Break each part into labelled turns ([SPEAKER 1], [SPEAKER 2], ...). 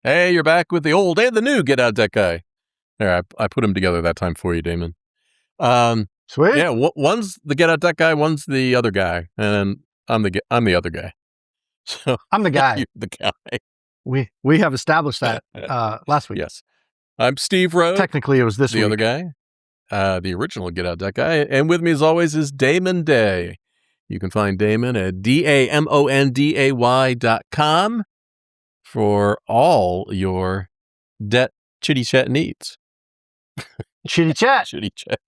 [SPEAKER 1] Hey, you're back with the old and the new Get Out Debt Guy. There, I put them together that time for you, Damon.
[SPEAKER 2] Sweet.
[SPEAKER 1] Yeah, one's the Get Out Debt Guy, one's the other guy, and I'm the other guy. So
[SPEAKER 2] I'm the guy.
[SPEAKER 1] you're the guy.
[SPEAKER 2] We have established that last week.
[SPEAKER 1] Yes. I'm Steve Rhode.
[SPEAKER 2] Technically, it was this
[SPEAKER 1] the
[SPEAKER 2] week.
[SPEAKER 1] other guy, the original Get Out Debt Guy. And with me, as always, is Damon Day. You can find Damon at DAMONDAY.com for all your debt chitty chat needs.
[SPEAKER 2] Chitty chat.
[SPEAKER 1] Chitty chat.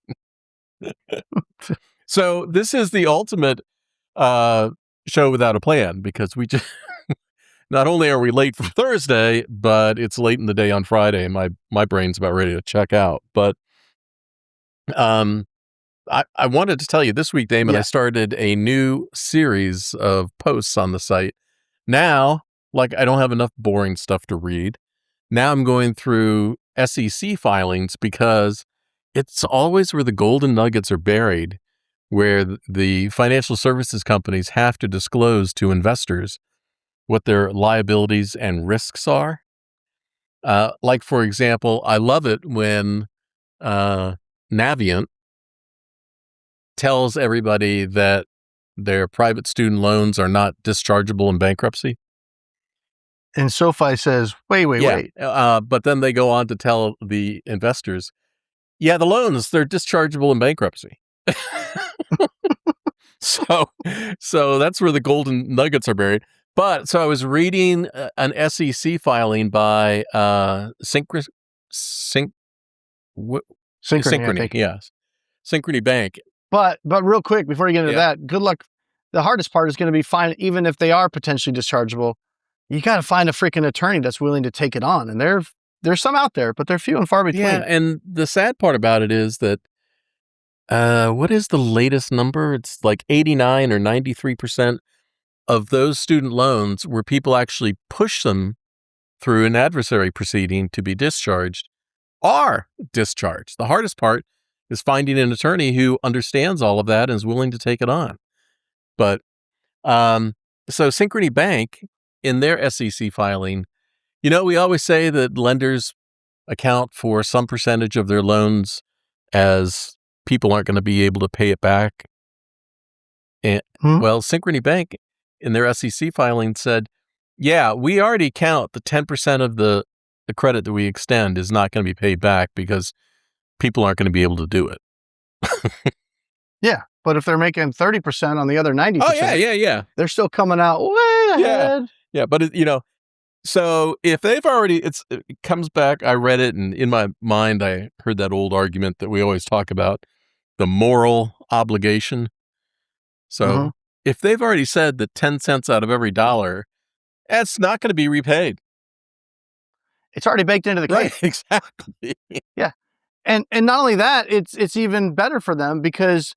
[SPEAKER 1] So this is the ultimate show without a plan, because we just not only are we late for Thursday, but it's late in the day on Friday, and my brain's about ready to check out. But I wanted to tell you this week, Damon, I started a new series of posts on the site. Now, like, I don't have enough boring stuff to read. Now I'm going through SEC filings, because it's always where the golden nuggets are buried, where the financial services companies have to disclose to investors what their liabilities and risks are. Like, for example, I love it when Navient tells everybody that their private student loans are not dischargeable in bankruptcy.
[SPEAKER 2] And SoFi says, wait.
[SPEAKER 1] But then they go on to tell the investors, yeah, the loans, they're dischargeable in bankruptcy. So that's where the golden nuggets are buried. But so I was reading an SEC filing by Synchrony. Yes. Synchrony Bank.
[SPEAKER 2] But real quick, before you get into that, good luck. The hardest part is going to be even if they are potentially dischargeable, you got to find a freaking attorney that's willing to take it on. And there's some out there, but they're few and far between.
[SPEAKER 1] Yeah, and the sad part about it is that, what is the latest number? It's like 89 or 93% of those student loans where people actually push them through an adversary proceeding to be discharged are discharged. The hardest part is finding an attorney who understands all of that and is willing to take it on. But so Synchrony Bank, in their SEC filing, we always say that lenders account for some percentage of their loans as people aren't going to be able to pay it back. And well, Synchrony Bank, in their SEC filing, said, yeah, we already count the 10% of the credit that we extend is not going to be paid back because people aren't going to be able to do it.
[SPEAKER 2] Yeah, but if they're making 30% on the other 90%, they're still coming out way ahead.
[SPEAKER 1] Yeah, but so if they've already, it comes back, I read it, and in my mind, I heard that old argument that we always talk about, the moral obligation. So if they've already said that 10 cents out of every dollar, that's not going to be repaid.
[SPEAKER 2] It's already baked into the cake.
[SPEAKER 1] Right, exactly.
[SPEAKER 2] Yeah. And not only that, it's even better for them, because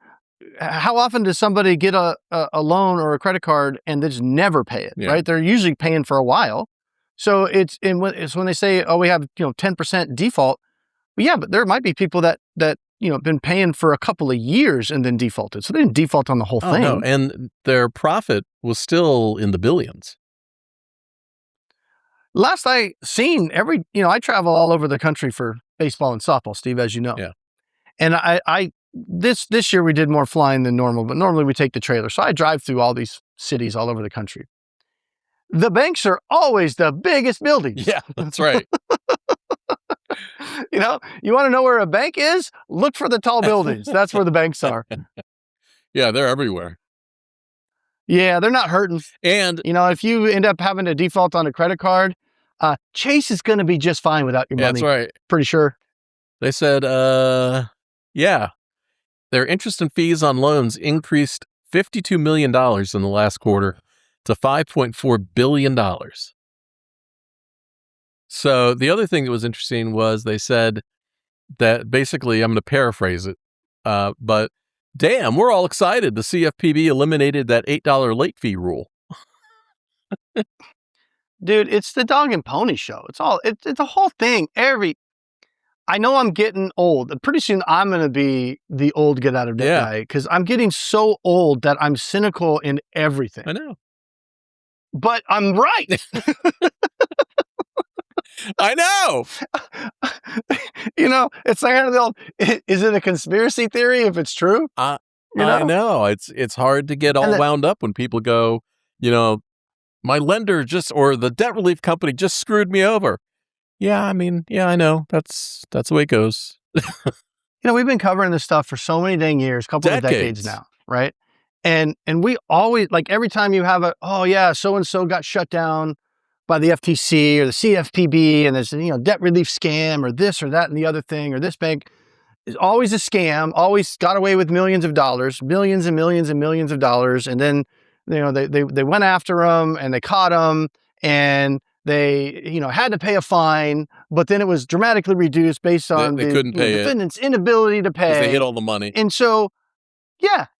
[SPEAKER 2] how often does somebody get a loan or a credit card and they just never pay it, right? They're usually paying for a while. So it's when they say, oh, we have 10% default. Well, yeah, but there might be people that been paying for a couple of years and then defaulted. So they didn't default on the whole thing.
[SPEAKER 1] No, and their profit was still in the billions.
[SPEAKER 2] Last I seen, I travel all over the country for baseball and softball, Steve, as you know.
[SPEAKER 1] Yeah.
[SPEAKER 2] And this year we did more flying than normal, but normally we take the trailer. So I drive through all these cities all over the country. The banks are always the biggest buildings.
[SPEAKER 1] Yeah, that's right.
[SPEAKER 2] You want to know where a bank is? Look for the tall buildings. That's where the banks are.
[SPEAKER 1] Yeah, they're everywhere.
[SPEAKER 2] Yeah, they're not hurting. And, if you end up having to default on a credit card, Chase is going to be just fine without your money.
[SPEAKER 1] That's right.
[SPEAKER 2] Pretty sure.
[SPEAKER 1] They said, their interest and fees on loans increased $52 million in the last quarter to $5.4 billion. So the other thing that was interesting was they said that basically, I'm going to paraphrase it, but damn, we're all excited. The CFPB eliminated that $8 late fee rule.
[SPEAKER 2] Dude, it's the dog and pony show. It's the whole thing. I know I'm getting old. Pretty soon I'm going to be the old get out of debt guy, because I'm getting so old that I'm cynical in everything.
[SPEAKER 1] I know.
[SPEAKER 2] But I'm right.
[SPEAKER 1] I know.
[SPEAKER 2] It's like kind of the old, is it a conspiracy theory if it's true?
[SPEAKER 1] I know. It's hard to get all wound up when people go, my lender or the debt relief company just screwed me over. Yeah, I know. That's the way it goes.
[SPEAKER 2] We've been covering this stuff for so many dang years, couple of decades now, right? And we always, like, every time you have so-and-so got shut down by the FTC or the CFPB, and there's, debt relief scam or this or that and the other thing, or this bank is always a scam, always got away with millions of dollars, millions and millions and millions of dollars. And then, they went after them and they caught them, and they, had to pay a fine, but then it was dramatically reduced based on
[SPEAKER 1] the
[SPEAKER 2] defendant's inability to pay.
[SPEAKER 1] They hit all the money.
[SPEAKER 2] And so,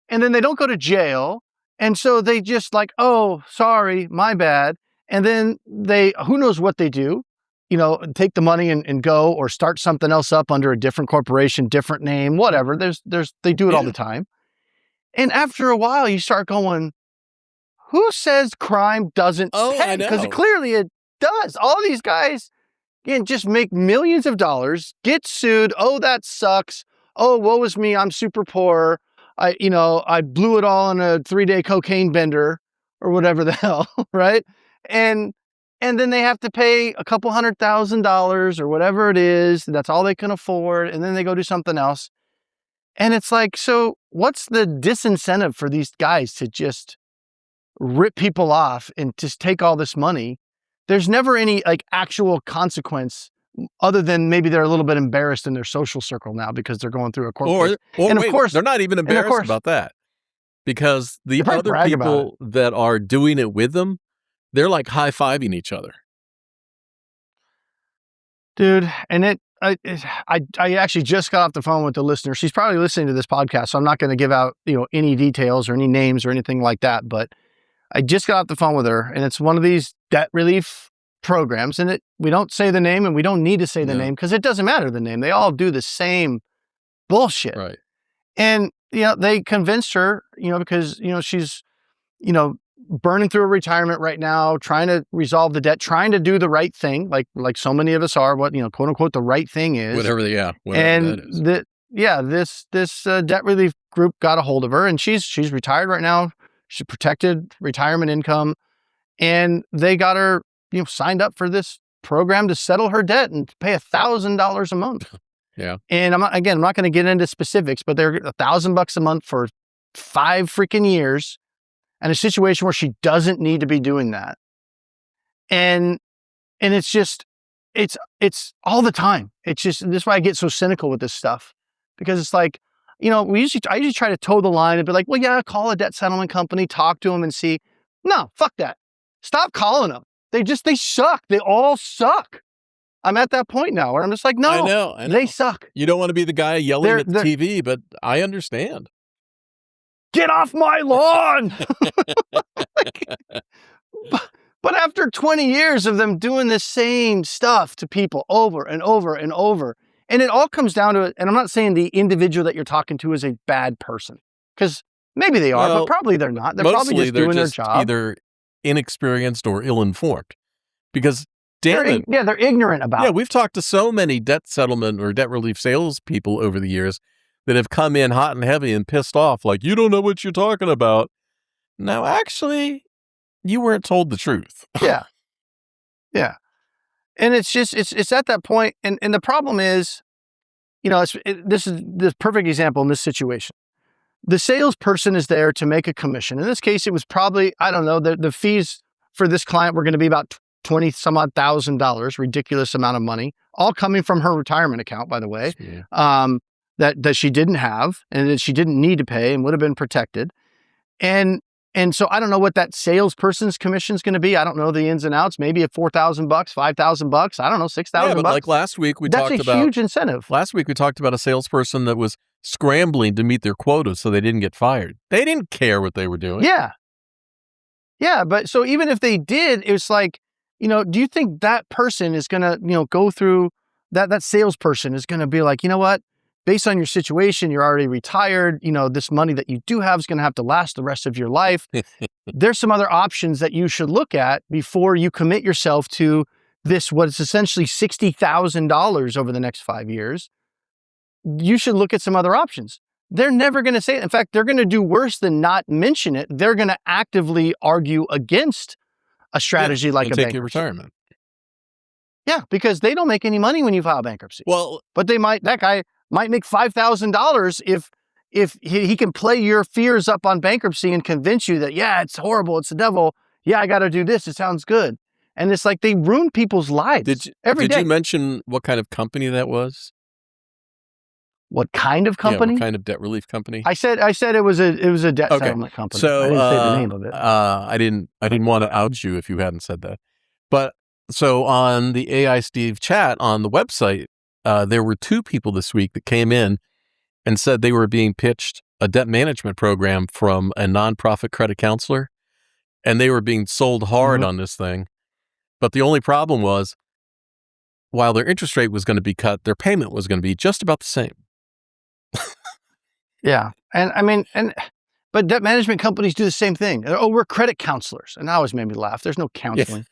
[SPEAKER 2] and then they don't go to jail. And so they just like, oh, sorry, my bad. And then who knows what they do, take the money and go, or start something else up under a different corporation, different name, whatever. They do it all the time. And after a while, you start going, who says crime doesn't pay? Because clearly it does. All these guys can just make millions of dollars, get sued. Oh, that sucks. Oh, woe is me. I'm super poor. I blew it all on a 3-day cocaine bender or whatever the hell, right? And then they have to pay a couple $100,000 or whatever it is. That's all they can afford. And then they go do something else. And it's like, so what's the disincentive for these guys to just rip people off and just take all this money? There's never any like actual consequence, other than maybe they're a little bit embarrassed in their social circle now because they're going through a court case.
[SPEAKER 1] Of course, they're not even embarrassed about that, because the other people that are doing it with them, they're like high-fiving each other.
[SPEAKER 2] Dude, and I actually just got off the phone with the listener. She's probably listening to this podcast, so I'm not going to give out, any details or any names or anything like that, but I just got off the phone with her, and it's one of these debt relief programs, and we don't say the name, and we don't need to say the name because it doesn't matter the name. They all do the same bullshit.
[SPEAKER 1] Right.
[SPEAKER 2] And, they convinced her, because, she's, burning through a retirement right now, trying to resolve the debt, trying to do the right thing, like so many of us are, what, quote unquote, the right thing is.
[SPEAKER 1] Whatever that is.
[SPEAKER 2] This debt relief group got a hold of her, and she's retired right now. She's protected retirement income, and they got her, signed up for this program to settle her debt and pay $1,000 a month.
[SPEAKER 1] Yeah.
[SPEAKER 2] And I'm not going to get into specifics, but they're $1,000 a month for 5 freaking years, and a situation where she doesn't need to be doing that. And it's just, it's all the time. It's just, this is why I get so cynical with this stuff, because it's like, I usually try to toe the line and be like, well, yeah, call a debt settlement company, talk to them and see. No, fuck that. Stop calling them. They suck. They all suck. I'm at that point now where I'm just like, no, I know. They suck.
[SPEAKER 1] You don't want to be the guy yelling at the TV, but I understand.
[SPEAKER 2] Get off my lawn. But after 20 years of them doing the same stuff to people over and over and over, and it all comes down to it. And I'm not saying the individual that you're talking to is a bad person, because maybe they are, but probably they're not. They're probably just doing their job.
[SPEAKER 1] Either inexperienced or ill-informed, because Damon,
[SPEAKER 2] they're ignorant about it.
[SPEAKER 1] Yeah, we've talked to so many debt settlement or debt relief sales people over the years that have come in hot and heavy and pissed off, like, you don't know what you're talking about. No, actually, you weren't told the truth.
[SPEAKER 2] Yeah. Yeah. And it's just, it's at that point. And the problem is, this is the perfect example in this situation. The salesperson is there to make a commission. In this case, it was probably, I don't know, the fees for this client were going to be about $20 some odd $1,000, ridiculous amount of money, all coming from her retirement account, by the way, that she didn't have and that she didn't need to pay and would have been protected. And so I don't know what that salesperson's commission is going to be. I don't know the ins and outs. Maybe at $4,000, $5,000. I don't know, $6,000.
[SPEAKER 1] Yeah, but like last week we talked about.
[SPEAKER 2] That's a huge incentive.
[SPEAKER 1] Last week we talked about a salesperson that was scrambling to meet their quota so they didn't get fired. They didn't care what they were doing.
[SPEAKER 2] Yeah. Yeah, but so even if they did, it's like, do you think that person is going to, go through that salesperson is going to be like, you know what? Based on your situation, you're already retired. This money that you do have is going to have to last the rest of your life. There's some other options that you should look at before you commit yourself to this what's essentially $60,000 over the next 5 years, you should look at some other options. They're never going to say it. In fact, they're going to do worse than not mention it. They're going to actively argue against a strategy like a
[SPEAKER 1] take
[SPEAKER 2] bankruptcy.
[SPEAKER 1] your retirement.
[SPEAKER 2] Yeah, because they don't make any money when you file bankruptcy.
[SPEAKER 1] Well,
[SPEAKER 2] but that guy might make $5,000 if he can play your fears up on bankruptcy and convince you that, yeah, it's horrible, it's the devil. Yeah, I got to do this. It sounds good. And it's like they ruin people's lives every day.
[SPEAKER 1] Did you mention what kind of company that was?
[SPEAKER 2] What kind of company?
[SPEAKER 1] Yeah, what kind of debt relief company?
[SPEAKER 2] I said it was a debt settlement company.
[SPEAKER 1] So
[SPEAKER 2] I didn't say the name of it.
[SPEAKER 1] I didn't want to out you if you hadn't said that. But so on the AI Steve chat on the website, there were 2 people this week that came in and said they were being pitched a debt management program from a nonprofit credit counselor, and they were being sold hard on this thing. But the only problem was, while their interest rate was going to be cut, their payment was going to be just about the same.
[SPEAKER 2] Yeah. And I mean, but debt management companies do the same thing. Oh, we're credit counselors. And that always made me laugh. There's no counseling.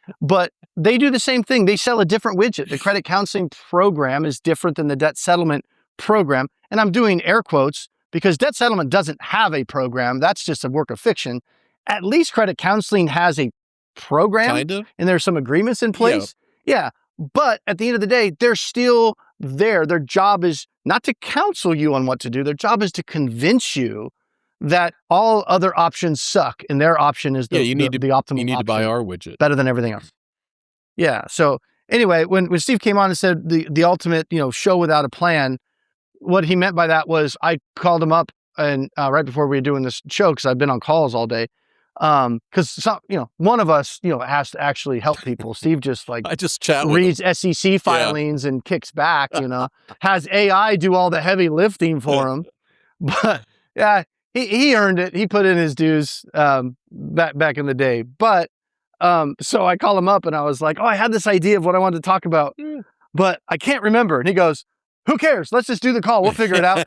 [SPEAKER 2] Yeah. But they do the same thing. They sell a different widget. The credit counseling program is different than the debt settlement program. And I'm doing air quotes because debt settlement doesn't have a program. That's just a work of fiction. At least credit counseling has a program.
[SPEAKER 1] Kind of.
[SPEAKER 2] And there's some agreements in place. Yeah. But at the end of the day, they're still there. Their job is not to counsel you on what to do. Their job is to convince you that all other options suck, and their option is the optimal.
[SPEAKER 1] You need to buy our widget,
[SPEAKER 2] better than everything else. Yeah. So anyway, when Steve came on and said the ultimate show without a plan, what he meant by that was I called him up and right before we were doing this show because I've been on calls all day. Because one of us has to actually help people. Steve just
[SPEAKER 1] I just chat
[SPEAKER 2] reads SEC filings and kicks back. Has AI do all the heavy lifting for him. But yeah, he earned it. He put in his dues back in the day. But so I call him up and I was like, I had this idea of what I wanted to talk about, but I can't remember. And he goes, "Who cares? Let's just do the call. We'll figure it out."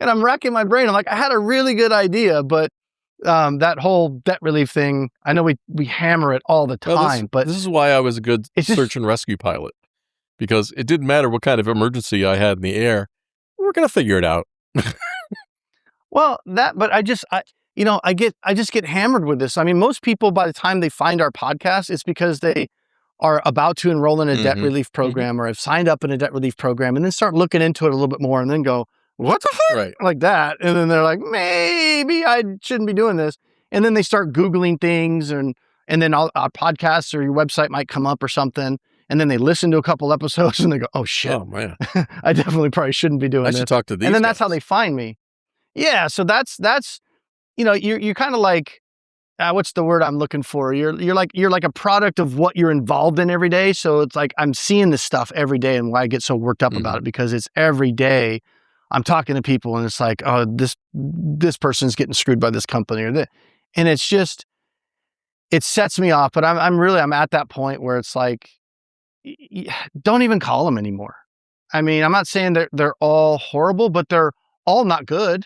[SPEAKER 2] And I'm racking my brain. I'm like, I had a really good idea, but that whole debt relief thing, I know we hammer it all the time, but
[SPEAKER 1] this is why I was a good search and rescue pilot, because it didn't matter what kind of emergency I had in the air. We're going to figure it out.
[SPEAKER 2] Well, but I just get hammered with this. I mean, most people, by the time they find our podcast, it's because they are about to enroll in a debt relief program or have signed up in a debt relief program and then start looking into it a little bit more and then go, "What the fuck?"
[SPEAKER 1] Right.
[SPEAKER 2] Like that. And then they're like, maybe I shouldn't be doing this. And then they start Googling things and then our podcasts or your website might come up or something. And then they listen to a couple episodes and they go, "Oh shit.
[SPEAKER 1] Oh man.
[SPEAKER 2] I definitely probably shouldn't be doing this."
[SPEAKER 1] I should talk to these
[SPEAKER 2] And then
[SPEAKER 1] guys.
[SPEAKER 2] that's how they find me. Yeah. So that's you're kind of like, what's the word I'm looking for? You're like a product of what you're involved in every day. So it's like, I'm seeing this stuff every day and why I get so worked up about it, because it's every day. I'm talking to people and it's like, oh, this person's getting screwed by this company or that. And it's just, it sets me off, but I'm at that point where it's like, don't even call them anymore. I mean, I'm not saying that they're all horrible, but they're all not good.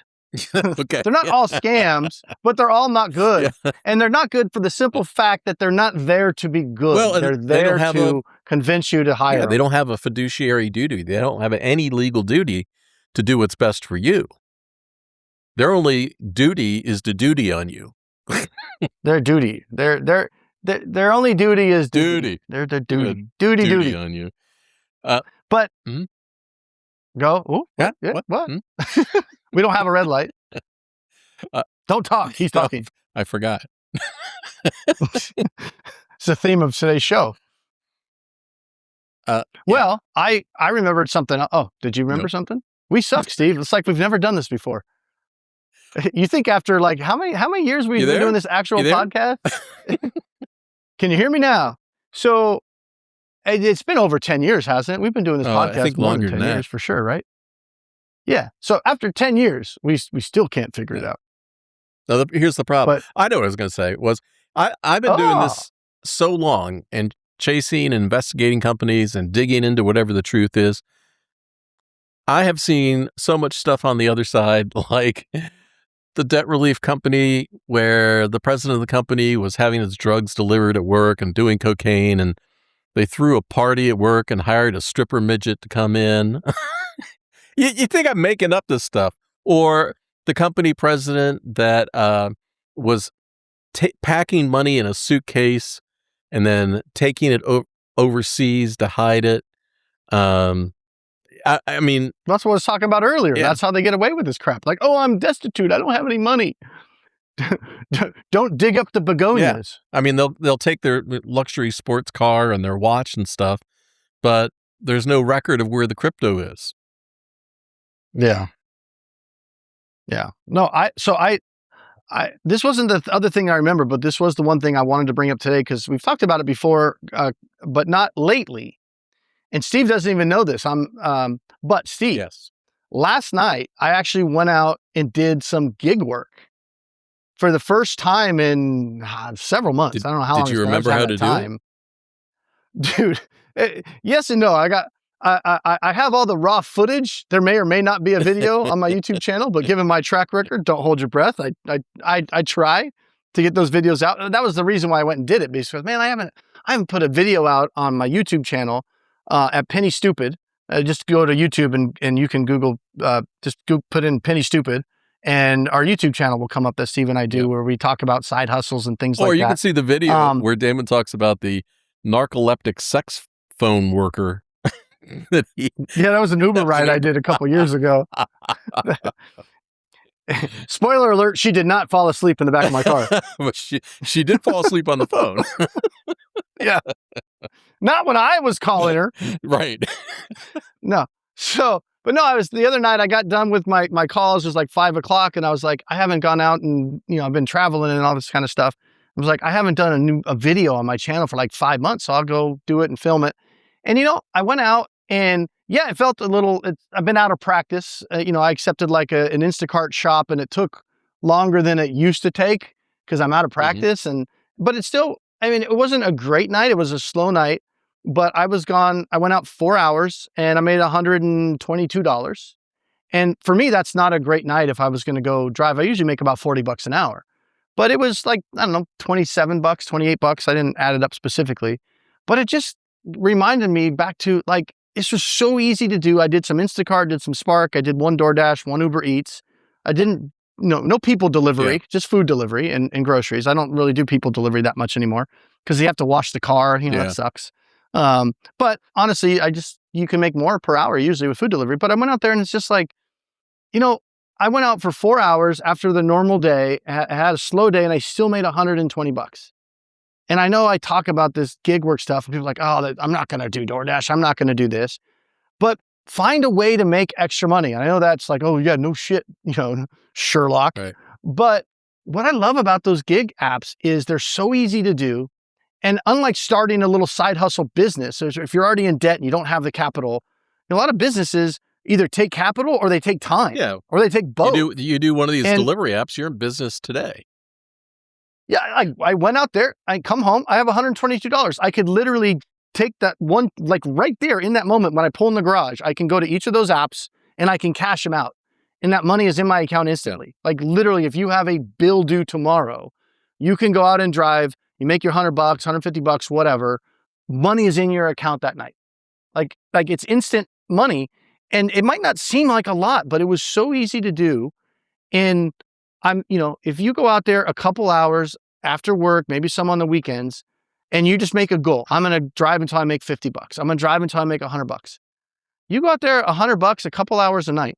[SPEAKER 1] Okay.
[SPEAKER 2] They're not all scams, but they're all not good. Yeah. And they're not good for the simple fact that they're not there to be good.
[SPEAKER 1] Well,
[SPEAKER 2] they're there to convince you to hire them.
[SPEAKER 1] They don't have a fiduciary duty. They don't have any legal duty to do what's best for you. Their only duty is to duty on you.
[SPEAKER 2] Their duty. Their only duty is
[SPEAKER 1] duty.
[SPEAKER 2] Their duty. Duty
[SPEAKER 1] on you.
[SPEAKER 2] But go. Ooh,
[SPEAKER 1] yeah,
[SPEAKER 2] what? We don't have a red light. Don't talk. He's talking.
[SPEAKER 1] I forgot.
[SPEAKER 2] It's the theme of today's show. Well, I remembered something. Oh, did you remember something? We suck, Steve. It's like we've never done this before. You think after like how many years we've been doing this actual podcast? Can you hear me now? So it's been over 10 years, hasn't it? We've been doing this podcast
[SPEAKER 1] I think
[SPEAKER 2] more
[SPEAKER 1] longer
[SPEAKER 2] than 10
[SPEAKER 1] than
[SPEAKER 2] years for sure, right? Yeah. So after 10 years, we still can't figure it out.
[SPEAKER 1] Now, here's the problem. I know what I was going to say was I've been doing this so long and chasing and investigating companies and digging into whatever the truth is. I have seen so much stuff on the other side, like the debt relief company where the president of the company was having his drugs delivered at work and doing cocaine, and they threw a party at work and hired a stripper midget to come in. You think I'm making up this stuff? Or the company president that was packing money in a suitcase and then taking it overseas to hide it. I mean,
[SPEAKER 2] that's what I was talking about earlier.
[SPEAKER 1] Yeah.
[SPEAKER 2] That's how they get away with this crap. Like, oh, I'm destitute. I don't have any money. Don't dig up the begonias.
[SPEAKER 1] I mean, they'll take their luxury sports car and their watch and stuff, but there's no record of where the crypto is.
[SPEAKER 2] Yeah. No, this wasn't the other thing I remember, but this was the one thing I wanted to bring up today because we've talked about it before, but not lately. And Steve doesn't even know this. But Steve,
[SPEAKER 1] Yes.
[SPEAKER 2] Last night I actually went out and did some gig work for the first time in several months. I don't know how long.
[SPEAKER 1] Did you remember how to do
[SPEAKER 2] it? Dude, yes and no. I have all the raw footage. There may or may not be a video on my YouTube channel, but given my track record, don't hold your breath. I try to get those videos out. That was the reason why I went and did it, because man, I haven't put a video out on my YouTube channel at Penny Stupid. Just go to YouTube and you can Google, put in Penny Stupid, and our YouTube channel will come up that Steve and I do, where we talk about side hustles and things like that.
[SPEAKER 1] Or you can see the video where Damon talks about the narcoleptic sex phone worker.
[SPEAKER 2] That was an Uber ride I did a couple years ago. Spoiler alert, she did not fall asleep in the back of my car.
[SPEAKER 1] But she did fall asleep on the phone.
[SPEAKER 2] Yeah. Not when I was calling her.
[SPEAKER 1] Right.
[SPEAKER 2] No. But no, the other night I got done with my calls. It was like 5 o'clock and I was like, I haven't gone out and, I've been traveling and all this kind of stuff. I was like, I haven't done a video on my channel for like 5 months. So I'll go do it and film it. And, I went out and it felt a little, I've been out of practice. I accepted like an Instacart shop and it took longer than it used to take because I'm out of practice. But it's still, it wasn't a great night. It was a slow night, but I was gone. I went out 4 hours and I made $122. And for me, that's not a great night if I was going to go drive. I usually make about $40 an hour, but it was like, I don't know, $27, $28. I didn't add it up specifically, but it just reminded me back to like, this was so easy to do. I did some Instacart, did some Spark. I did one DoorDash, one Uber Eats. I didn't, no people delivery, just food delivery and groceries. I don't really do people delivery that much anymore because you have to wash the car. That sucks. But honestly, you can make more per hour usually with food delivery. But I went out there and it's just like, I went out for 4 hours after the normal day. I had a slow day and I still made $120. And I know I talk about this gig work stuff and people are like, oh, I'm not going to do DoorDash. I'm not going to do this. But find a way to make extra money. And I know that's like, oh yeah, no shit, Sherlock.
[SPEAKER 1] Right.
[SPEAKER 2] But what I love about those gig apps is they're so easy to do. And unlike starting a little side hustle business, so if you're already in debt and you don't have the capital, a lot of businesses either take capital or they take time.
[SPEAKER 1] Yeah.
[SPEAKER 2] Or they take both.
[SPEAKER 1] You do one of these delivery apps, you're in business today.
[SPEAKER 2] Yeah, I went out there, I come home, I have $122. I could literally take that one, like right there in that moment when I pull in the garage, I can go to each of those apps and I can cash them out. And that money is in my account instantly. Like literally, if you have a bill due tomorrow, you can go out and drive, you make your $100, $150, whatever. Money is in your account that night. Like it's instant money. And it might not seem like a lot, but it was so easy to do. And if you go out there a couple hours after work, maybe some on the weekends, and you just make a goal, I'm going to drive until I make $50. I'm going to drive until I make $100. You go out there $100, a couple hours a night,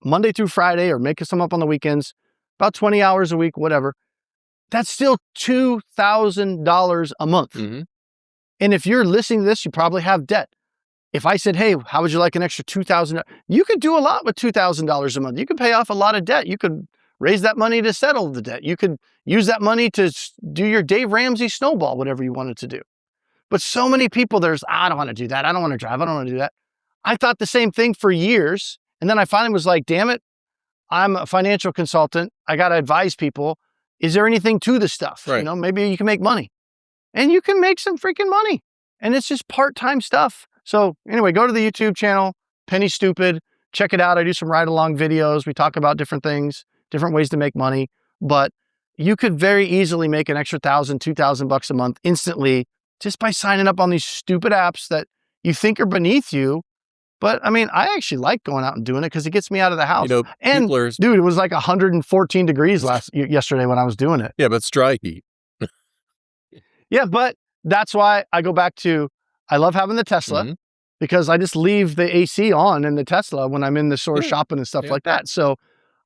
[SPEAKER 2] Monday through Friday, or make some up on the weekends, about 20 hours a week, whatever. That's still $2,000 a month.
[SPEAKER 1] Mm-hmm.
[SPEAKER 2] And if you're listening to this, you probably have debt. If I said, hey, how would you like an extra $2,000? You could do a lot with $2,000 a month. You could pay off a lot of debt. You could raise that money to settle the debt. You could use that money to do your Dave Ramsey snowball, whatever you wanted to do. But so many people, I don't want to do that. I don't want to drive. I don't want to do that. I thought the same thing for years. And then I finally was like, damn it, I'm a financial consultant. I got to advise people. Is there anything to this stuff?
[SPEAKER 1] Right.
[SPEAKER 2] Maybe you can make money. And you can make some freaking money. And it's just part-time stuff. So anyway, go to the YouTube channel, Penny Stupid. Check it out. I do some ride-along videos. We talk about different things. different ways to make money, but you could very easily make an extra $1,000, $2,000 a month instantly just by signing up on these stupid apps that you think are beneath you. But I mean, I actually like going out and doing it because it gets me out of the house. And dude, it was like 114 degrees yesterday when I was doing it.
[SPEAKER 1] Yeah, but it's dry heat.
[SPEAKER 2] Yeah, but that's why I go back to, I love having the Tesla because I just leave the AC on in the Tesla when I'm in the store shopping and stuff like that. So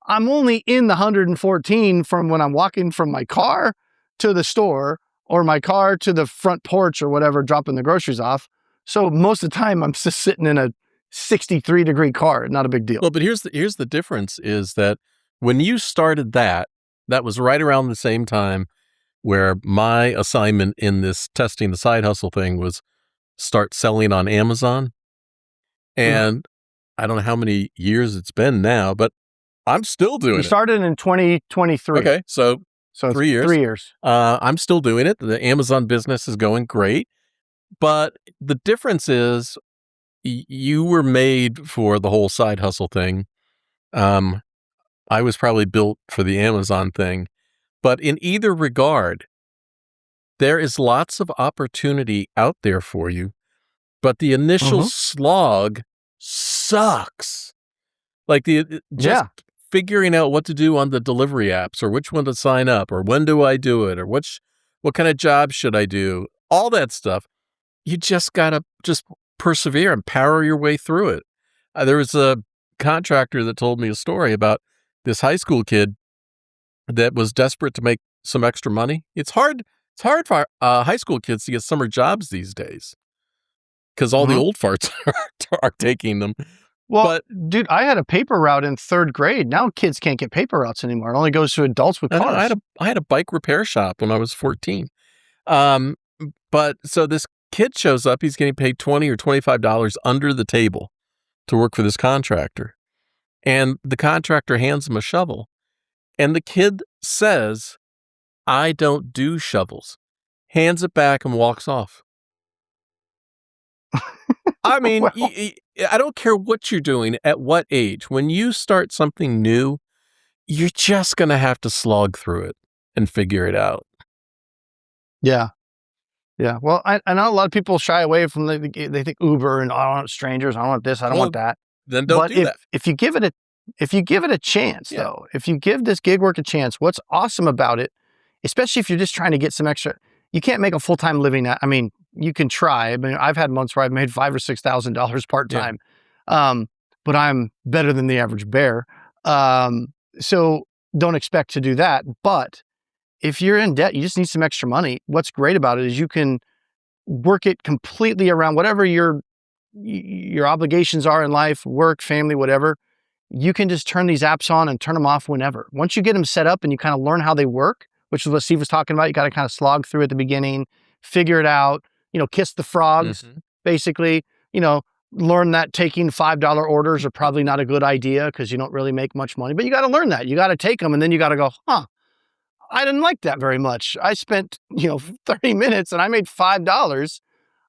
[SPEAKER 2] I'm only in the 114 from when I'm walking from my car to the store or my car to the front porch or whatever, dropping the groceries off. So most of the time I'm just sitting in a 63-degree car, not a big deal.
[SPEAKER 1] Well, but here's the difference is that when you started that was right around the same time where my assignment in this testing the side hustle thing was start selling on Amazon. And I don't know how many years it's been now, but I'm still doing it.
[SPEAKER 2] You started in 2023.
[SPEAKER 1] Okay, so 3 years.
[SPEAKER 2] 3 years.
[SPEAKER 1] I'm still doing it. The Amazon business is going great. But the difference is you were made for the whole side hustle thing. I was probably built for the Amazon thing. But in either regard, there is lots of opportunity out there for you. But the initial slog sucks. Like just figuring out what to do on the delivery apps or which one to sign up or when do I do it or what kind of job should I do? All that stuff. You just got to just persevere and power your way through it. There was a contractor that told me a story about this high school kid that was desperate to make some extra money. It's hard for high school kids to get summer jobs these days because all the old farts are taking them.
[SPEAKER 2] Well, dude, I had a paper route in 3rd grade. Now kids can't get paper routes anymore. It only goes to adults with cars.
[SPEAKER 1] I had a bike repair shop when I was 14. But so this kid shows up, he's getting paid $20 or $25 under the table to work for this contractor. And the contractor hands him a shovel. And the kid says, "I don't do shovels," hands it back and walks off. I mean, well, I don't care what you're doing at what age. When you start something new, you're just going to have to slog through it and figure it out.
[SPEAKER 2] Yeah. Yeah. Well, I know a lot of people shy away from they think Uber and, oh, I want strangers. I don't want this. I don't want that.
[SPEAKER 1] Then don't do that.
[SPEAKER 2] If you give it a chance, though, if you give this gig work a chance, what's awesome about it, especially if you're just trying to get some extra, you can't make a full-time living. I mean, you can try. I mean, I've had months where I've made $5,000 or $6,000 part-time, but I'm better than the average bear. So don't expect to do that. But if you're in debt, you just need some extra money. What's great about it is you can work it completely around whatever your obligations are in life, work, family, whatever. You can just turn these apps on and turn them off whenever. Once you get them set up and you kind of learn how they work, which is what Steve was talking about, you got to kind of slog through at the beginning, figure it out, kiss the frogs, basically, learn that taking $5 orders are probably not a good idea because you don't really make much money, but you got to learn that. You got to take them and then you got to go, I didn't like that very much. I spent, 30 minutes and I made $5.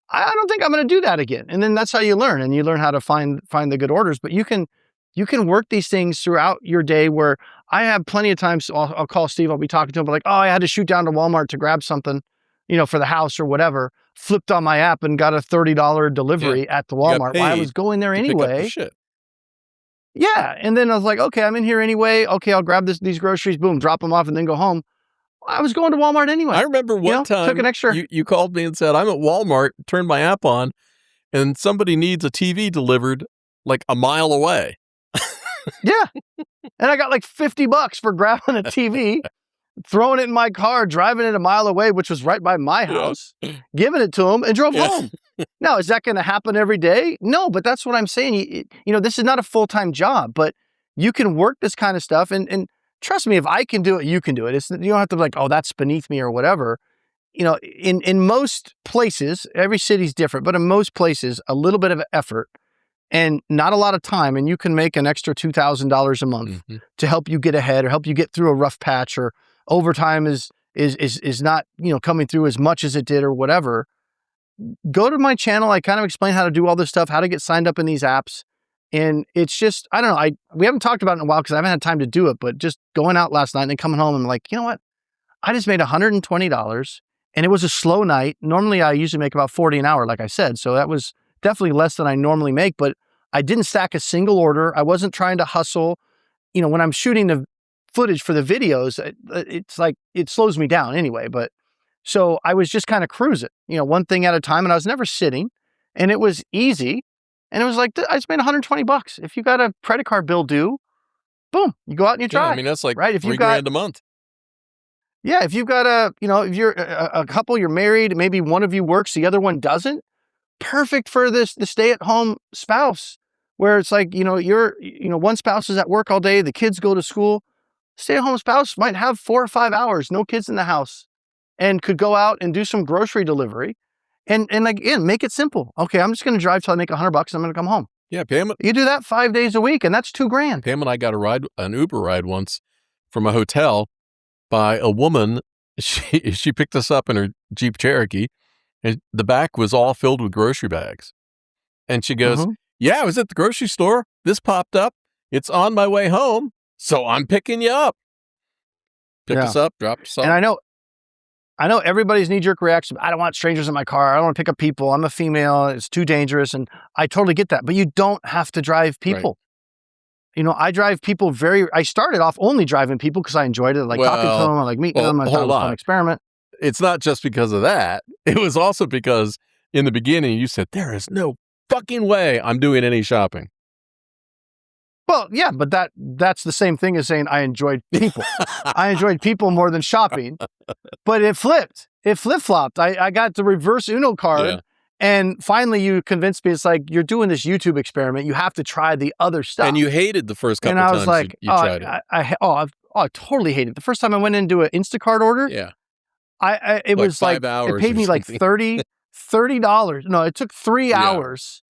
[SPEAKER 2] I don't think I'm going to do that again. And then that's how you learn, and you learn how to find the good orders. But you can work these things throughout your day, where I have plenty of times I'll call Steve, I'll be talking to him, like, I had to shoot down to Walmart to grab something, for the house or whatever, flipped on my app and got a $30 delivery at the Walmart while I was going there anyway. Yeah. And then I was like, okay, I'm in here anyway. Okay, I'll grab these groceries, boom, drop them off and then go home. I was going to Walmart anyway.
[SPEAKER 1] I remember one time
[SPEAKER 2] took an extra.
[SPEAKER 1] You called me and said, I'm at Walmart, turned my app on, and somebody needs a TV delivered like a mile away.
[SPEAKER 2] Yeah. And I got like $50 for grabbing a TV, throwing it in my car, driving it a mile away, which was right by my house, giving it to him and drove home. Now, is that going to happen every day? No, but that's what I'm saying. This is not a full-time job, but you can work this kind of stuff. And trust me, if I can do it, you can do it. You don't have to be like, that's beneath me or whatever. In most places, every city's different, but in most places, a little bit of effort and not a lot of time, and you can make an extra $2,000 a month to help you get ahead or help you get through a rough patch, or overtime is not, coming through as much as it did or whatever. Go to my channel. I kind of explain how to do all this stuff, how to get signed up in these apps. And it's just, I don't know. We haven't talked about it in a while because I haven't had time to do it, but just going out last night and then coming home, I'm like, you know what? I just made $120 and it was a slow night. Normally I usually make about 40 an hour, like I said. So that was definitely less than I normally make, but I didn't stack a single order. I wasn't trying to hustle. You know, when I'm shooting the footage for the videos, it's like, it slows me down anyway. But so I was just kind of cruising, you know, one thing at a time, and I was never sitting, and it was easy. And it was like, I just made $120. If you got a credit card bill due, boom, you go out and you drive.
[SPEAKER 1] I mean, that's like
[SPEAKER 2] right? If
[SPEAKER 1] $3
[SPEAKER 2] you've got
[SPEAKER 1] grand a month.
[SPEAKER 2] Yeah, if you've got if you're a couple, you're married, maybe one of you works, the other one doesn't. Perfect for the stay-at-home spouse, where it's like, one spouse is at work all day, the kids go to school. Stay-at-home spouse might have 4 or 5 hours, no kids in the house, and could go out and do some grocery delivery. And again, make it simple. Okay, I'm just going to drive till I make $100 and I'm going to come home.
[SPEAKER 1] Yeah, Pam.
[SPEAKER 2] You do that 5 days a week, and that's $2 grand.
[SPEAKER 1] Pam and I got an Uber ride once from a hotel by a woman. She picked us up in her Jeep Cherokee, and the back was all filled with grocery bags. And she goes, yeah, I was at the grocery store. This popped up. It's on my way home, so I'm picking you up. Picked us up, dropped us off.
[SPEAKER 2] And I know everybody's knee-jerk reaction. I don't want strangers in my car. I don't want to pick up people. I'm a female. It's too dangerous. And I totally get that. But you don't have to drive people. Right. I drive people I started off only driving people because I enjoyed it. I like talking to them. I like meeting them. I thought it was a fun experiment.
[SPEAKER 1] It's not just because of that. It was also because in the beginning you said, there is no fucking way I'm doing any shopping.
[SPEAKER 2] Well, yeah, but that's the same thing as saying I enjoyed people. I enjoyed people more than shopping, but it flipped. It flip-flopped. I got the reverse Uno card, and finally you convinced me it's like, you're doing this YouTube experiment. You have to try the other stuff.
[SPEAKER 1] And you hated the first couple times
[SPEAKER 2] like,
[SPEAKER 1] you tried it.
[SPEAKER 2] I totally hated it. The first time I went into an Instacart order, it was
[SPEAKER 1] 5 hours.
[SPEAKER 2] It paid me like $30. No, it took 3 hours.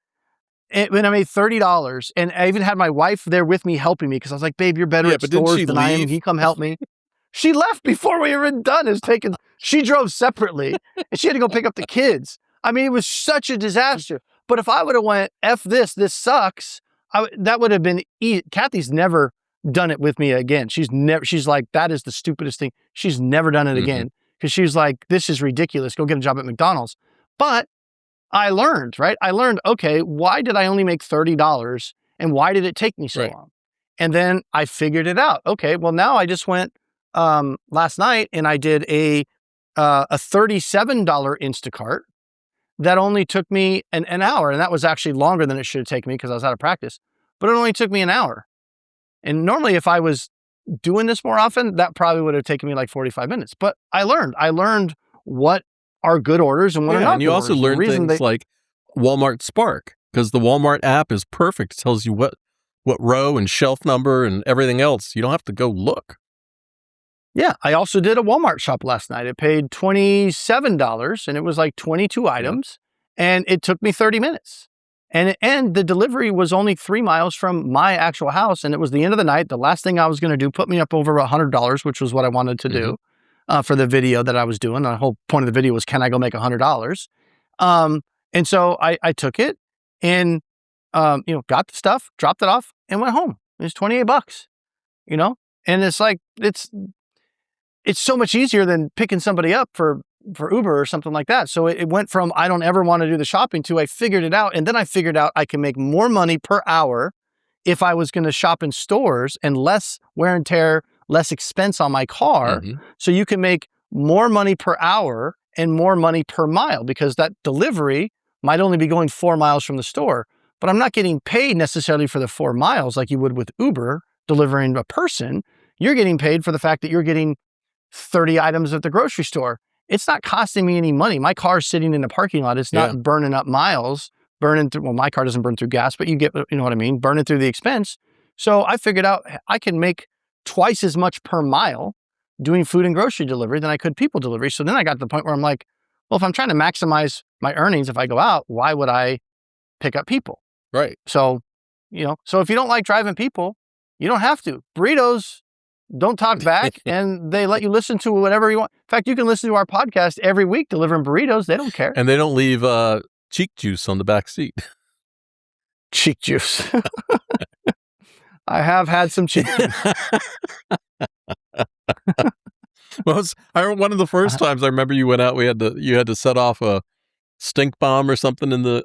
[SPEAKER 2] When I made $30, and I even had my wife there with me helping me because I was like, babe, you're better at stores than I am. Can you come help me? She left before we were even done. She drove separately, and she had to go pick up the kids. I mean, it was such a disaster. But if I would have went, F this sucks, that would have been easy. Kathy's never done it with me again. She's like, that is the stupidest thing. She's never done it again because she's like, this is ridiculous. Go get a job at McDonald's. But I learned, right? Okay, why did I only make $30 and why did it take me so long? And then I figured it out. Okay, well now I just went last night and I did a $37 Instacart that only took me an hour. And that was actually longer than it should have taken me because I was out of practice, but it only took me an hour. And normally if I was doing this more often, that probably would have taken me like 45 minutes. But I learned what are good orders and what are not.
[SPEAKER 1] And you also learn things like Walmart Spark, because the Walmart app is perfect. It tells you what row and shelf number and everything else. You don't have to go look.
[SPEAKER 2] Yeah, I also did a Walmart shop last night. It paid $27 and it was like 22 items and it took me 30 minutes. And the delivery was only 3 miles from my actual house, and it was the end of the night. The last thing I was going to do, put me up over $100, which was what I wanted to do. For the video that I was doing. The whole point of the video was, can I go make $100? And so I took it and, got the stuff, dropped it off and went home. It was $28, and it's like, it's so much easier than picking somebody up for Uber or something like that. So it went from, I don't ever want to do the shopping to I figured it out. And then I figured out I can make more money per hour if I was going to shop in stores and less wear and tear, less expense on my car. So you can make more money per hour and more money per mile because that delivery might only be going 4 miles from the store, but I'm not getting paid necessarily for the 4 miles like you would with Uber delivering a person. You're getting paid for the fact that you're getting 30 items at the grocery store. It's not costing me any money. My car's sitting in the parking lot. It's not burning up miles, my car doesn't burn through gas, but you get, you know what I mean? Burning through the expense. So I figured out I can make twice as much per mile doing food and grocery delivery than I could people delivery. So then I got to the point where I'm like, well, if I'm trying to maximize my earnings, if I go out, why would I pick up people?
[SPEAKER 1] Right.
[SPEAKER 2] So, so if you don't like driving people, you don't have to. Burritos don't talk back and they let you listen to whatever you want. In fact, you can listen to our podcast every week delivering burritos. They don't care.
[SPEAKER 1] And they don't leave cheek juice on the back seat.
[SPEAKER 2] Cheek juice. I have had some cheek juice.
[SPEAKER 1] Well, one of the first times I remember you went out, you had to set off a stink bomb or something in the.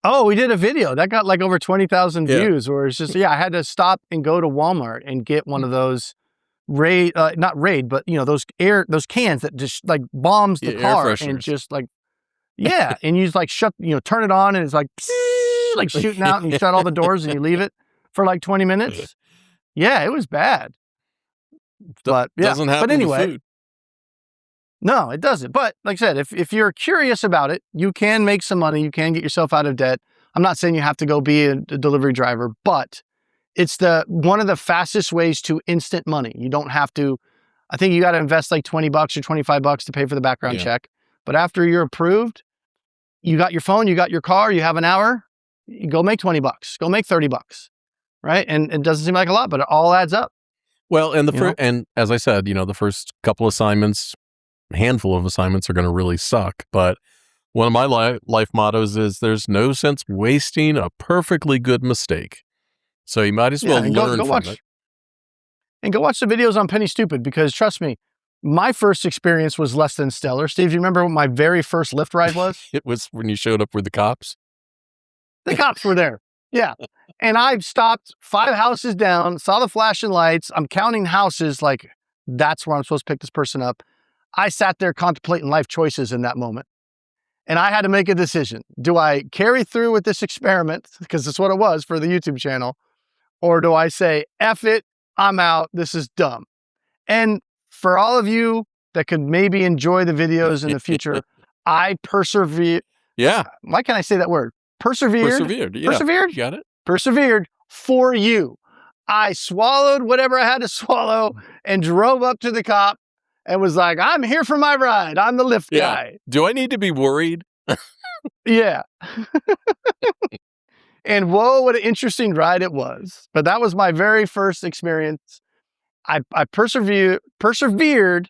[SPEAKER 2] Oh, we did a video that got like over 20,000 views. Where it's just I had to stop and go to Walmart and get one of those not Raid, but those cans that just like bombs the car and just like and you just like turn it on and it's like like shooting out and you shut all the doors and you leave it for like 20 minutes. Yeah, it was bad. But
[SPEAKER 1] doesn't happen
[SPEAKER 2] but anyway,
[SPEAKER 1] with food.
[SPEAKER 2] No, it doesn't. But like I said, if you're curious about it, you can make some money. You can get yourself out of debt. I'm not saying you have to go be a delivery driver, but it's one of the fastest ways to instant money. You don't have to. I think you got to invest like $20 or $25 to pay for the background check. But after you're approved, you got your phone, you got your car, you have an hour. You go make $20. Go make $30. Right? And it doesn't seem like a lot, but it all adds up.
[SPEAKER 1] Well, and and as I said, the first couple assignments, handful of assignments are going to really suck. But one of my life mottos is there's no sense wasting a perfectly good mistake. So you might as well learn from it.
[SPEAKER 2] And go watch the videos on Penny Stupid, because trust me, my first experience was less than stellar. Steve, do you remember what my very first Lyft ride was?
[SPEAKER 1] It was when you showed up with the cops.
[SPEAKER 2] The cops were there. Yeah. And I stopped 5 houses down, saw the flashing lights. I'm counting houses like that's where I'm supposed to pick this person up. I sat there contemplating life choices in that moment. And I had to make a decision. Do I carry through with this experiment, because that's what it was for the YouTube channel, or do I say, F it, I'm out, this is dumb? And for all of you that could maybe enjoy the videos in the future, I persevere.
[SPEAKER 1] Yeah.
[SPEAKER 2] Why can't I say that word? Persevered.
[SPEAKER 1] Yeah.
[SPEAKER 2] Persevered.
[SPEAKER 1] You got it.
[SPEAKER 2] Persevered for you. I swallowed whatever I had to swallow and drove up to the cop and was like, I'm here for my ride. I'm the Lyft guy.
[SPEAKER 1] Do I need to be worried?
[SPEAKER 2] Yeah. And whoa, what an interesting ride it was. But that was my very first experience. I persevered.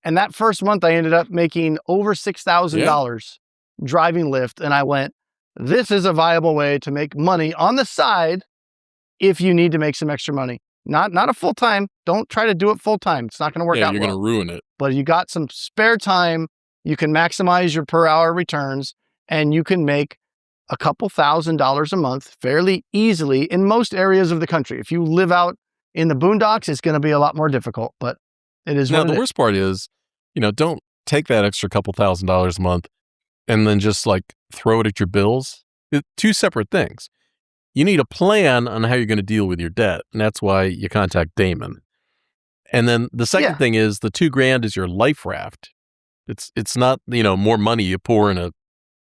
[SPEAKER 2] And that first month I ended up making over $6,000 driving Lyft. And I went, this is a viable way to make money on the side if you need to make some extra money. Not a full time. Don't try to do it full time. It's not going to work out.
[SPEAKER 1] You're going to ruin it.
[SPEAKER 2] But you got some spare time. You can maximize your per hour returns, and you can make a couple $1,000s a month fairly easily in most areas of the country. If you live out in the boondocks, it's going to be a lot more difficult, but it is.
[SPEAKER 1] Now, the worst part is, don't take that extra couple $1,000s a month and then just like throw it at your bills. Two separate things. You need a plan on how you're going to deal with your debt. And that's why you contact Damon. And then the second thing is the $2,000 is your life raft. It's not, more money you pour in a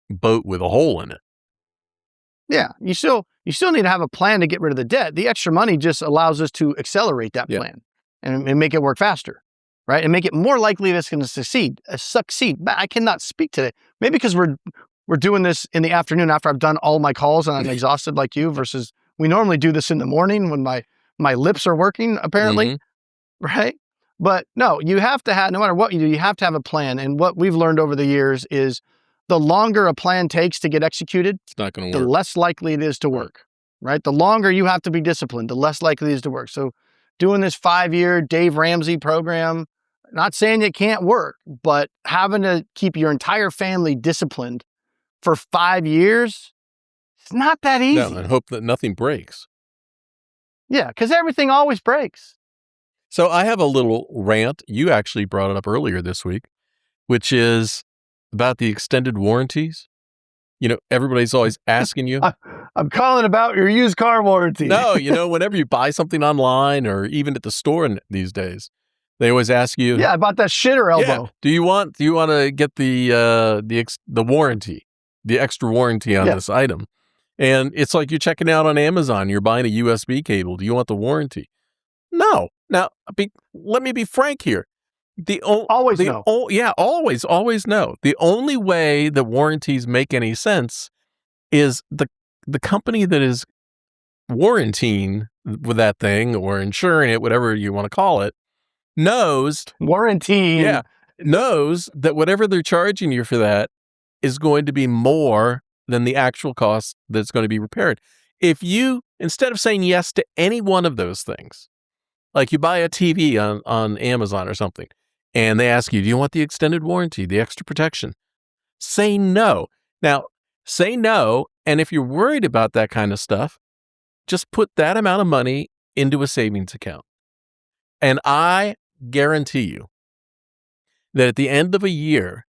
[SPEAKER 1] boat with a hole in it.
[SPEAKER 2] Yeah. You still need to have a plan to get rid of the debt. The extra money just allows us to accelerate that plan and make it work faster. Right? And make it more likely that it's going to succeed. I cannot speak today. Maybe because we're doing this in the afternoon after I've done all my calls and I'm exhausted like you, versus we normally do this in the morning when my lips are working, apparently. Right? But no, you have to have, no matter what you do, you have to have a plan. And what we've learned over the years is the longer a plan takes to get executed,
[SPEAKER 1] it's not going to work.
[SPEAKER 2] The less likely it is to work. Right? The longer you have to be disciplined, the less likely it is to work. So doing this 5-year Dave Ramsey program, not saying it can't work, but having to keep your entire family disciplined for 5 years, it's not that easy.
[SPEAKER 1] No, and hope that nothing breaks.
[SPEAKER 2] Yeah, because everything always breaks.
[SPEAKER 1] So I have a little rant. You actually brought it up earlier this week, which is about the extended warranties. Everybody's always asking you.
[SPEAKER 2] I'm calling about your used car warranty.
[SPEAKER 1] No, whenever you buy something online or even at the store these days, they always ask you.
[SPEAKER 2] Yeah, I bought that shitter elbow.
[SPEAKER 1] Yeah. Do you want to get the warranty, the extra warranty on this item? And it's like you're checking out on Amazon. You're buying a USB cable. Do you want the warranty? No. Now, let me be frank here.
[SPEAKER 2] Always no.
[SPEAKER 1] Always no. The only way that warranties make any sense is the company that is warranting with that thing or insuring it, whatever you want to call it, knows that whatever they're charging you for that is going to be more than the actual cost that's going to be repaired. If you, instead of saying yes to any one of those things, like you buy a TV on Amazon or something, and they ask you, do you want the extended warranty, the extra protection? Say no. Now, say no, and if you're worried about that kind of stuff, just put that amount of money into a savings account. And I guarantee you that at the end of a year,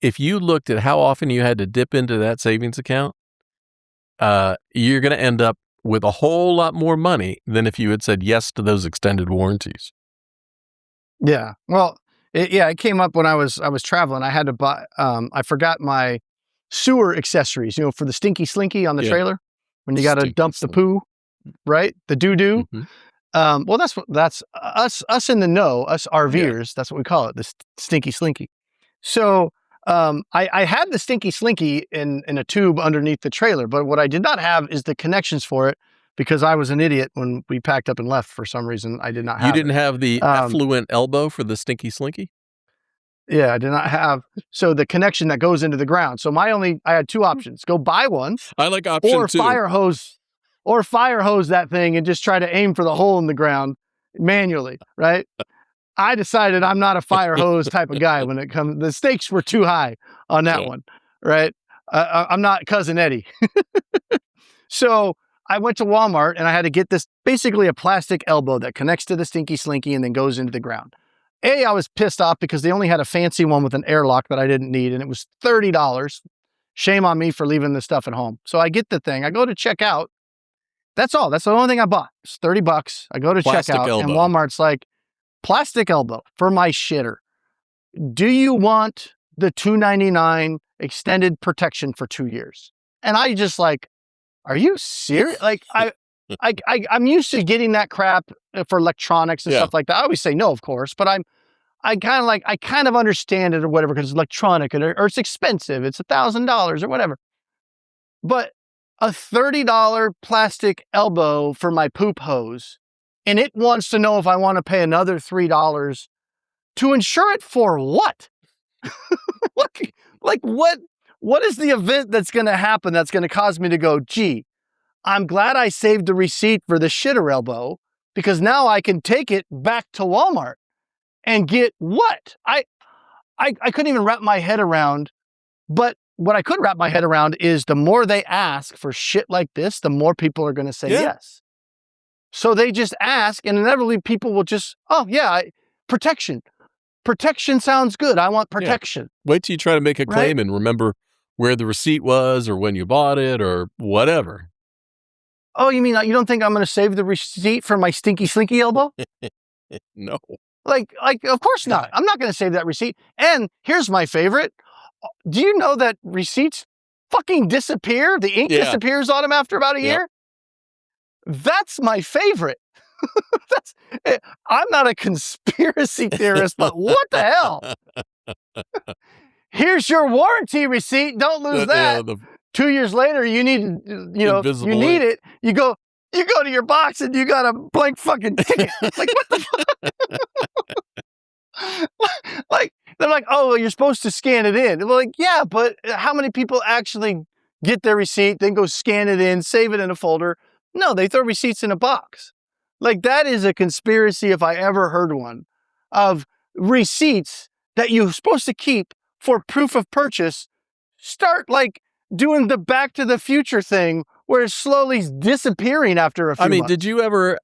[SPEAKER 1] if you looked at how often you had to dip into that savings account, you're going to end up with a whole lot more money than if you had said yes to those extended warranties.
[SPEAKER 2] Yeah. Well, it came up when I was traveling. I had to buy, I forgot my sewer accessories, for the stinky slinky on the trailer when you got to dump the poo, right? The doo-doo.
[SPEAKER 1] Mm-hmm.
[SPEAKER 2] Well, that's us in the know, us RVers. That's what we call it, the stinky slinky. So I had the stinky slinky in a tube underneath the trailer, but what I did not have is the connections for it because I was an idiot when we packed up and left. For some reason, I did not have.
[SPEAKER 1] You didn't have the effluent elbow for the stinky slinky?
[SPEAKER 2] Yeah, I did not have. So the connection that goes into the ground. So I had two options: go buy one.
[SPEAKER 1] I like option two.
[SPEAKER 2] Or fire hose that thing and just try to aim for the hole in the ground manually, right? I decided I'm not a fire hose type of guy when it comes. The stakes were too high on that one, right? I'm not Cousin Eddie. So I went to Walmart and I had to get this, basically a plastic elbow that connects to the stinky slinky and then goes into the ground. I was pissed off because they only had a fancy one with an airlock that I didn't need, and it was $30. Shame on me for leaving the stuff at home. So I get the thing. I go to check out. That's all. That's the only thing I bought. It's $30. I go to
[SPEAKER 1] Plastic
[SPEAKER 2] checkout,
[SPEAKER 1] elbow.
[SPEAKER 2] and Walmart's like, plastic elbow for my shitter. Do you want the $2.99 extended protection for 2 years? And I just like, are you serious? Like I'm used to getting that crap for electronics and stuff like that. I always say no, of course, but I kind of understand it or whatever because it's electronic or it's expensive. It's $1,000 or whatever. But a $30 plastic elbow for my poop hose, and it wants to know if I want to pay another $3 to insure it for what? What is the event that's going to happen that's going to cause me to go, gee, I'm glad I saved the receipt for the shitter elbow because now I can take it back to Walmart and get what? I couldn't even wrap my head around, but what I could wrap my head around is the more they ask for shit like this, the more people are going to say yes. So they just ask, and inevitably people will just, protection. Protection sounds good. I want protection.
[SPEAKER 1] Yeah. Wait till you try to make a claim and remember where the receipt was or when you bought it or whatever.
[SPEAKER 2] Oh, you mean you don't think I'm going to save the receipt for my stinky slinky elbow?
[SPEAKER 1] No.
[SPEAKER 2] Like, of course not. I'm not going to save that receipt. And here's my favorite. Do you know that receipts fucking disappear? The ink disappears on them after about a year. That's my favorite. I'm not a conspiracy theorist, but what the hell? Here's your warranty receipt. Don't lose that. 2 years later, you need, you need it. You go to your box and you got a blank fucking ticket. Like, what the fuck? Like, they're like, oh, well, you're supposed to scan it in. They're like, yeah, but how many people actually get their receipt, then go scan it in, save it in a folder? No, they throw receipts in a box. Like, that is a conspiracy, if I ever heard one, of receipts that you're supposed to keep for proof of purchase. Start like doing the Back to the Future thing where it's slowly disappearing after a few months.
[SPEAKER 1] Did you ever,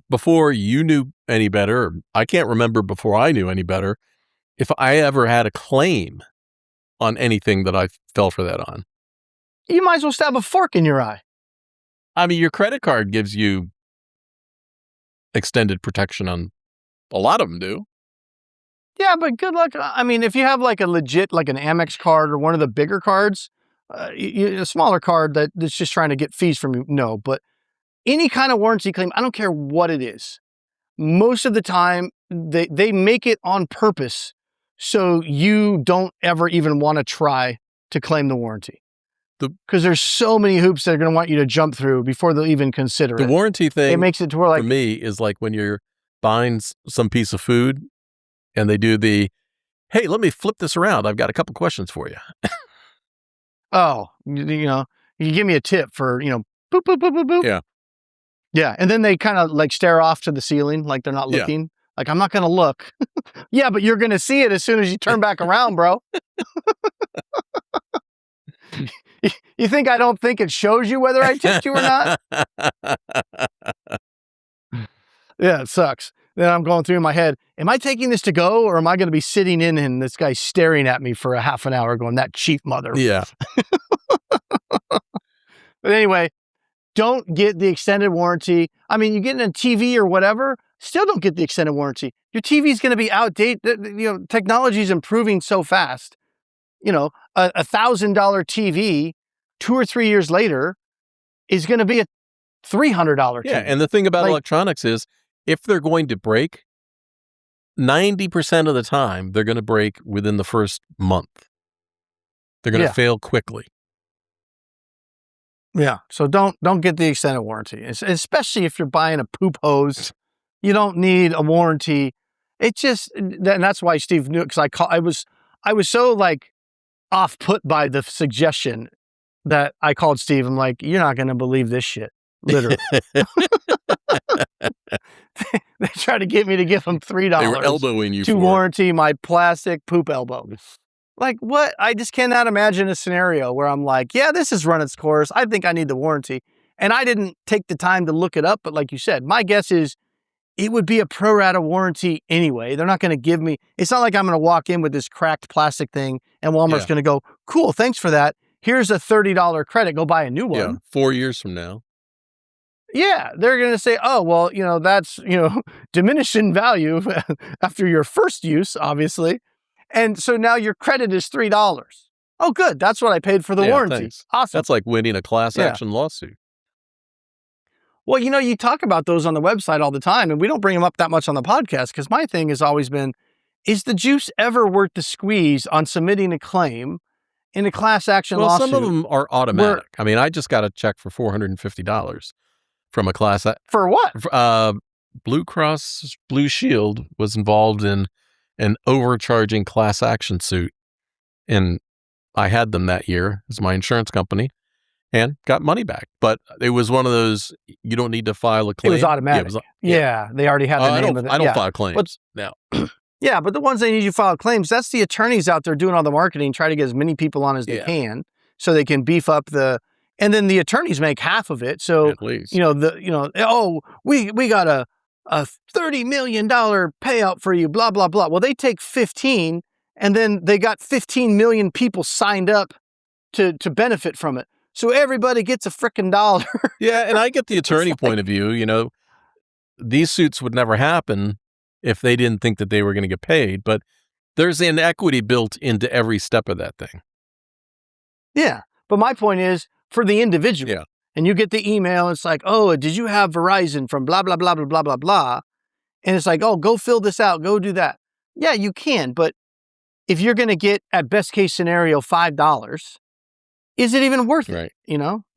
[SPEAKER 1] before you knew any better, or I can't remember before I knew any better, if I ever had a claim on anything that I fell for that on?
[SPEAKER 2] You might as well stab a fork in your eye.
[SPEAKER 1] Your credit card gives you extended protection on a lot of them do.
[SPEAKER 2] Yeah, but good luck. If you have like a legit, like an Amex card or one of the bigger cards, a smaller card that's just trying to get fees from you, no. But any kind of warranty claim, I don't care what it is. Most of the time, they make it on purpose so you don't ever even want to try to claim the warranty. Because there's so many hoops that are going to want you to jump through before they'll even consider it.
[SPEAKER 1] The warranty thing,
[SPEAKER 2] it makes it to where, like,
[SPEAKER 1] for me, is like when you're buying some piece of food and they do hey, let me flip this around. I've got a couple questions for you.
[SPEAKER 2] Oh, you give me a tip for, boop, boop, boop, boop, boop.
[SPEAKER 1] Yeah.
[SPEAKER 2] Yeah. And then they kind of like stare off to the ceiling like they're not looking. Like, I'm not going to look. Yeah, but you're going to see it as soon as you turn back around, bro. You think I don't think it shows you whether I tipped you or not? Yeah, it sucks. Then I'm going through in my head, am I taking this to go, or am I going to be sitting in and this guy's staring at me for a half an hour going, that cheap mother?
[SPEAKER 1] Yeah.
[SPEAKER 2] But anyway, don't get the extended warranty. I mean, you get in a TV or whatever, still don't get the extended warranty. Your TV is going to be outdated. Technology is improving so fast. A $1,000 TV 2 or 3 years later is going to be a $300 TV.
[SPEAKER 1] Yeah, and the thing about electronics is, if they're going to break, 90% of the time, they're going to break within the first month. They're going to fail quickly.
[SPEAKER 2] Yeah, so don't get the extended warranty, especially if you're buying a poop hose. You don't need a warranty. And that's why Steve knew, because I was so like off put by the suggestion that I called Steve. I'm like, you're not going to believe this shit. Literally. They tried to get me to give them $3
[SPEAKER 1] they were elbowing you
[SPEAKER 2] to warranty my plastic poop elbow. Like, what? I just cannot imagine a scenario where I'm like, yeah, this has run its course. I think I need the warranty. And I didn't take the time to look it up. But like you said, my guess is it would be a pro rata warranty anyway. They're not going to give me, it's not like I'm going to walk in with this cracked plastic thing and Walmart's going to go, cool, thanks for that. Here's a $30 credit. Go buy a new one.
[SPEAKER 1] Yeah, 4 years from now.
[SPEAKER 2] Yeah, they're going to say, oh, well, that's, diminished in value after your first use, obviously. And so now your credit is $3. Oh, good. That's what I paid for the warranty.
[SPEAKER 1] Thanks.
[SPEAKER 2] Awesome.
[SPEAKER 1] That's like winning a class action lawsuit.
[SPEAKER 2] Well, you talk about those on the website all the time, and we don't bring them up that much on the podcast because my thing has always been, is the juice ever worth the squeeze on submitting a claim in a class action lawsuit?
[SPEAKER 1] Well, some of them are automatic. I mean, I just got a check for $450 from a class.
[SPEAKER 2] For what?
[SPEAKER 1] Blue Cross Blue Shield was involved in an overcharging class action suit. And I had them that year as my insurance company and got money back. But it was one of those, you don't need to file a claim.
[SPEAKER 2] It was automatic. Yeah, they already had the name of it.
[SPEAKER 1] I don't file claims now.
[SPEAKER 2] Yeah, but the ones they need you to file claims, that's the attorneys out there doing all the marketing, try to get as many people on as they can so they can beef up and then the attorneys make half of it. So,
[SPEAKER 1] at least.
[SPEAKER 2] We got a $30 million payout for you, blah, blah, blah. Well, they take 15 and then they got 15 million people signed up to benefit from it. So everybody gets a frickin' dollar.
[SPEAKER 1] Yeah, and I get the attorney point of view. These suits would never happen if they didn't think that they were going to get paid. But there's inequity built into every step of that thing.
[SPEAKER 2] Yeah, but my point is, for the individual, and you get the email, it's like, oh, did you have Verizon from blah, blah, blah, blah, blah, blah, blah. And it's like, oh, go fill this out, go do that. Yeah, you can, but if you're going to get, at best case scenario, $5, is it even worth it?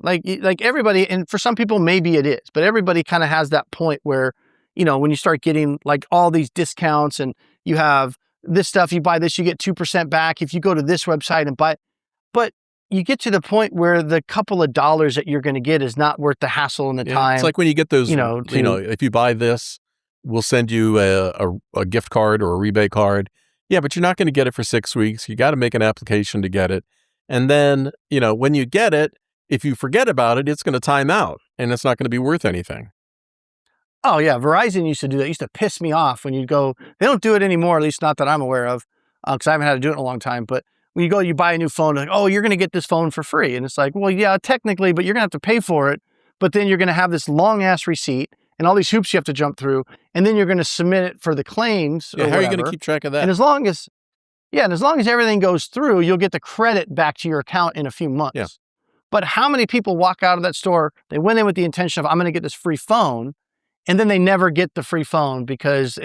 [SPEAKER 2] Like everybody, and for some people, maybe it is, but everybody kind of has that point where, when you start getting like all these discounts and you have this stuff, you buy this, you get 2% back if you go to this website and buy, but you get to the point where the couple of dollars that you're going to get is not worth the hassle and the time.
[SPEAKER 1] It's like when you get those, if you buy this, we'll send you a gift card or a rebate card. Yeah, but you're not going to get it for 6 weeks. You got to make an application to get it. And then, when you get it, if you forget about it, it's going to time out and it's not going to be worth anything.
[SPEAKER 2] Oh, yeah. Verizon used to do that. It used to piss me off when you'd go, they don't do it anymore, at least not that I'm aware of, because I haven't had to do it in a long time. But when you go, you buy a new phone, like, oh, you're going to get this phone for free. And it's like, well, yeah, technically, but you're going to have to pay for it. But then you're going to have this long ass receipt and all these hoops you have to jump through. And then you're going to submit it for the claims.
[SPEAKER 1] Yeah, how are you going to keep track of that?
[SPEAKER 2] And as long as everything goes through, you'll get the credit back to your account in a few months.
[SPEAKER 1] Yeah.
[SPEAKER 2] But how many people walk out of that store, they went in with the intention of, I'm going to get this free phone. And then they never get the free phone because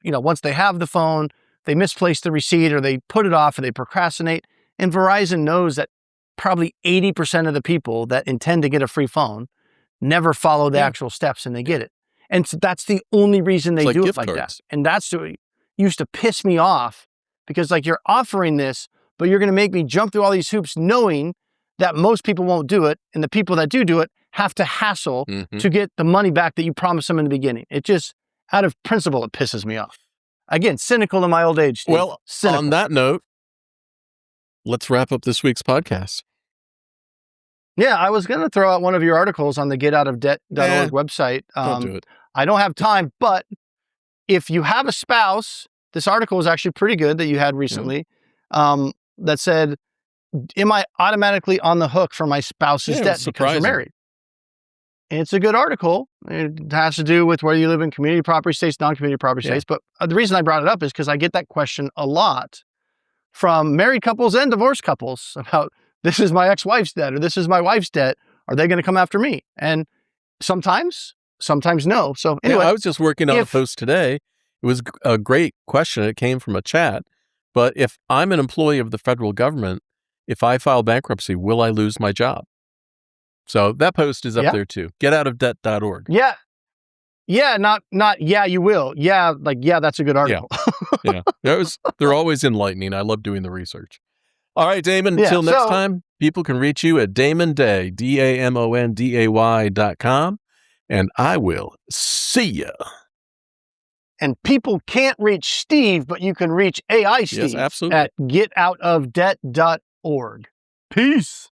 [SPEAKER 2] once they have the phone, they misplace the receipt or they put it off or they procrastinate. And Verizon knows that probably 80% of the people that intend to get a free phone never follow the actual steps and they get it. And so that's the only reason they do it like that. And that's what used to piss me off because like you're offering this, but you're going to make me jump through all these hoops knowing that most people won't do it. And the people that do it have to hassle to get the money back that you promised them in the beginning. It just, out of principle, it pisses me off. Again, cynical in my old age, Steve.
[SPEAKER 1] Well,
[SPEAKER 2] cynical.
[SPEAKER 1] On that note, let's wrap up this week's podcast.
[SPEAKER 2] Yeah, I was going to throw out one of your articles on the getoutofdebt.org website.
[SPEAKER 1] Don't do it.
[SPEAKER 2] I don't have time, but if you have a spouse, this article was actually pretty good that you had recently, that said, am I automatically on the hook for my spouse's debt because we're married? And it's a good article. It has to do with whether you live in community property states, non-community property states. But the reason I brought it up is because I get that question a lot from married couples and divorced couples about, this is my ex-wife's debt or this is my wife's debt. Are they going to come after me? And sometimes no. So anyway,
[SPEAKER 1] I was just working on a post today. It was a great question. It came from a chat. But if I'm an employee of the federal government, if I file bankruptcy, will I lose my job? So that post is up there too. Getoutofdebt.org.
[SPEAKER 2] Yeah. Yeah, not you will. Yeah, that's a good article.
[SPEAKER 1] Yeah. They're always enlightening. I love doing the research. All right, Damon, until next time, people can reach you at damonday, DAMONDAY.com, and I will see ya.
[SPEAKER 2] And people can't reach Steve, but you can reach AI Steve
[SPEAKER 1] absolutely.
[SPEAKER 2] at getoutofdebt.org. Peace.